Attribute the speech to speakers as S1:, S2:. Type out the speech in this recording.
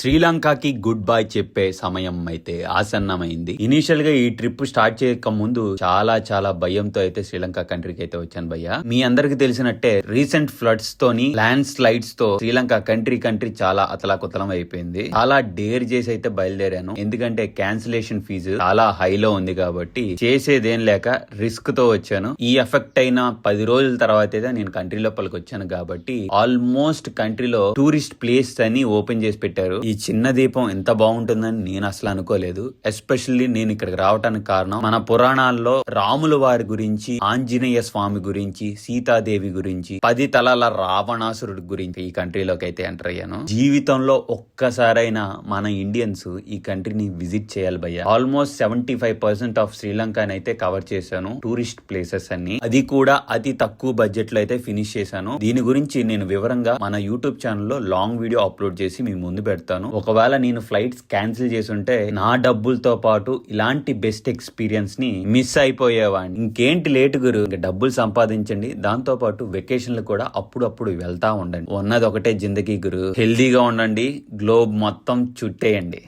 S1: శ్రీలంకకి good bye చెప్పే సమయం అయితే ఆసన్నమైంది. ఇనీషియల్ గా ఈ ట్రిప్ స్టార్ట్ చేయక ముందు చాలా భయంతో అయితే శ్రీలంక కంట్రీకి అయితే వచ్చాను భయ్య. మీ అందరికి తెలిసినట్టే రీసెంట్ ఫ్లడ్స్ తోని ల్యాండ్ స్లైడ్స్ తో శ్రీలంక కంట్రీ చాలా అతలాకుతలం అయిపోయింది. చాలా డేర్ చేసి అయితే బయలుదేరాను. ఎందుకంటే క్యాన్సిలేషన్ ఫీజు చాలా హైలో ఉంది కాబట్టి చేసేదేం లేక రిస్క్ తో వచ్చాను. ఈ ఎఫెక్ట్ అయిన 10 రోజుల తర్వాత అయితే నేను కంట్రీ లోపలికి వచ్చాను కాబట్టి ఆల్మోస్ట్ కంట్రీలో టూరిస్ట్ ప్లేస్ అని ఓపెన్ చేసి పెట్టారు. ఈ చిన్న దీపం ఎంత బాగుంటుందని నేను అసలు అనుకోలేదు. ఎస్పెషల్లీ నేను ఇక్కడికి రావడానికి కారణం మన పురాణాల్లో రాముల వారి గురించి, ఆంజనేయ స్వామి గురించి, సీతాదేవి గురించి, 10 తలల రావణాసురుడి గురించి ఈ కంట్రీలోకి అయితే ఎంటర్ అయ్యాను. జీవితంలో ఒక్కసారైనా మన ఇండియన్స్ ఈ కంట్రీని విజిట్ చేయాలి భయ్య. ఆల్మోస్ట్ 75% ఆఫ్ శ్రీలంకని అయితే కవర్ చేశాను. టూరిస్ట్ ప్లేసెస్ అన్ని, అది కూడా అతి తక్కువ బడ్జెట్ లో అయితే ఫినిష్ చేశాను. దీని గురించి నేను వివరంగా మన యూట్యూబ్ ఛానల్లో లాంగ్ వీడియో అప్లోడ్ చేసి మీ ముందు పెడతాను. ఒకవేళ నేను ఫ్లైట్స్ క్యాన్సిల్ చేసి ఉంటే నా డబ్బులతో పాటు ఇలాంటి బెస్ట్ ఎక్స్పీరియన్స్ ని మిస్ అయిపోయేవాడిని. ఇంకేంటి లేట్ గురు, ఇంకా డబ్బులు సంపాదించండి, దాంతో పాటు వెకేషన్లు కూడా అప్పుడప్పుడు వెళ్తా ఉండండి. ఉన్నది ఒకటే జిందగీ గురు. హెల్దీగా ఉండండి, గ్లోబ్ మొత్తం చుట్టేయండి.